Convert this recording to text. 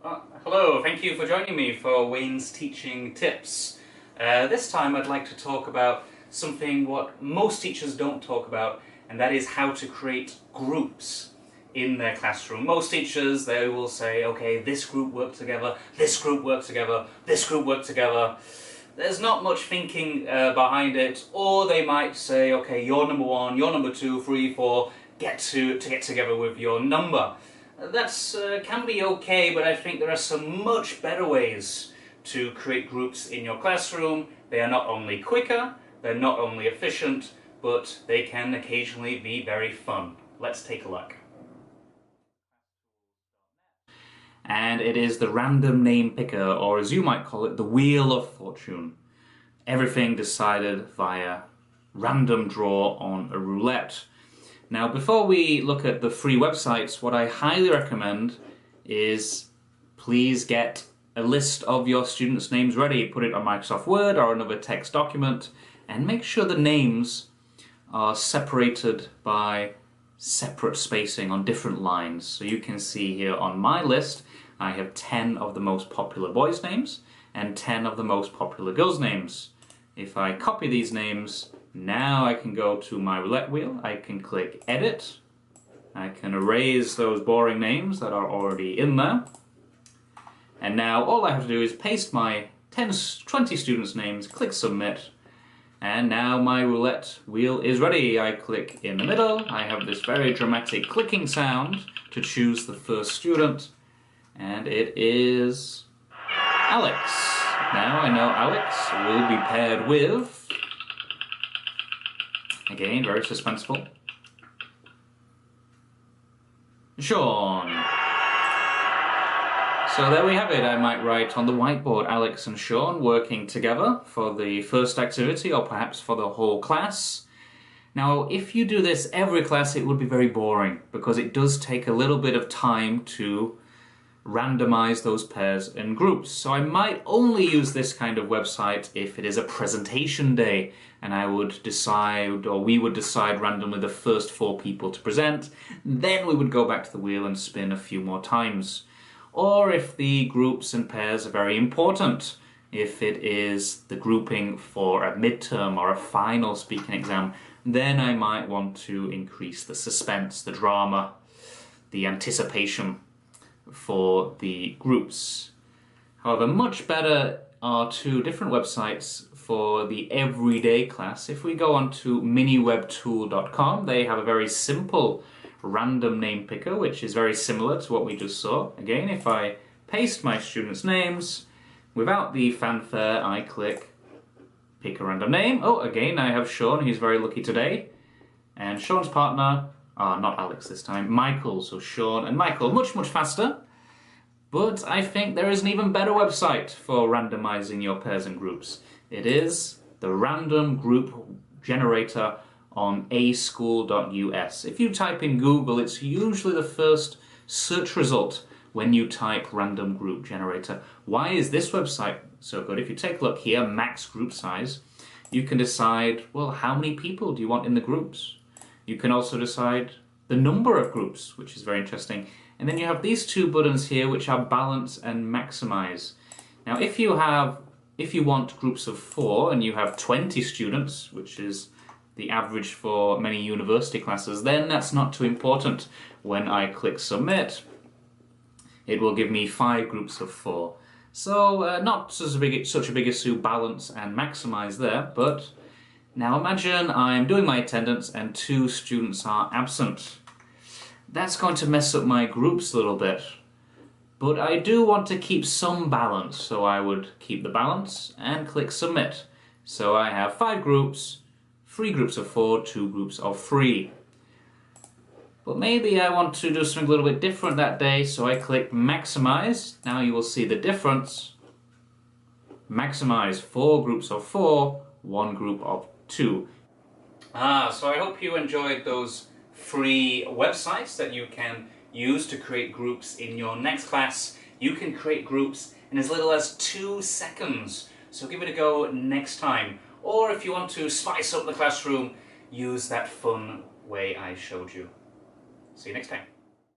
Hello, thank you for joining me for Wayne's Teaching Tips. This time I'd like to talk about something what most teachers don't talk about, and that is how to create groups in their classroom. Most teachers, they will say, okay, this group worked together, this group worked together, this group worked together. There's not much thinking behind it, or they might say, okay, you're number one, you're number two, three, four, get together with your number. That's can be okay, but I think there are some much better ways to create groups in your classroom. They are not only quicker, they're not only efficient, but they can occasionally be very fun. Let's take a look. And it is the random name picker, or as you might call it, the Wheel of Fortune. Everything decided via random draw on a roulette. Now, before we look at the free websites, what I highly recommend is please get a list of your students' names ready. Put it on Microsoft Word or another text document, and make sure the names are separated by separate spacing on different lines. So you can see here on my list, I have 10 of the most popular boys' names and 10 of the most popular girls' names. If I copy these names, now I can go to my roulette wheel, I can click Edit, I can erase those boring names that are already in there, and now all I have to do is paste my 20 students' names, click Submit, and now my roulette wheel is ready. I click in the middle, I have this very dramatic clicking sound to choose the first student, and it is Alex. Now I know Alex will be paired with, again, very suspenseful, Sean. So there we have it. I might write on the whiteboard Alex and Sean working together for the first activity, or perhaps for the whole class. Now, if you do this every class, it would be very boring, because it does take a little bit of time to randomize those pairs and groups. So I might only use this kind of website if it is a presentation day and I would decide, or we would decide randomly the first 4 people to present, then we would go back to the wheel and spin a few more times. Or if the groups and pairs are very important, if it is the grouping for a midterm or a final speaking exam, then I might want to increase the suspense, the drama, the anticipation for the groups. However, much better are 2 different websites for the everyday class. If we go on to miniwebtool.com, they have a very simple random name picker, which is very similar to what we just saw. Again, if I paste my students' names, without the fanfare, I click pick a random name. Oh, again, I have Sean, he's very lucky today. And Sean's partner, not Alex this time, Michael. So Sean and Michael, much, much faster. But I think there is an even better website for randomizing your pairs and groups. It is the Random Group Generator on aschool.us. If you type in Google, it's usually the first search result when you type Random Group Generator. Why is this website so good? If you take a look here, max group size, you can decide, well, how many people do you want in the groups? You can also decide the number of groups, which is very interesting. And then you have these 2 buttons here, which are balance and maximize. Now, if you want groups of 4 and you have 20 students, which is the average for many university classes, then that's not too important. When I click submit, it will give me 5 groups of 4. So not such a big issue, balance and maximize there, but now imagine I'm doing my attendance and 2 students are absent. That's going to mess up my groups a little bit, but I do want to keep some balance, so I would keep the balance and click submit. So I have 5 groups, 3 groups of 4, 2 groups of 3. But maybe I want to do something a little bit different that day, so I click maximize. Now you will see the difference. Maximize 4 groups of 4, 1 group of 2. So I hope you enjoyed those free websites that you can use to create groups in your next class. You can create groups in as little as 2 seconds, so give it a go next time. Or if you want to spice up the classroom, use that fun way I showed you. See you next time.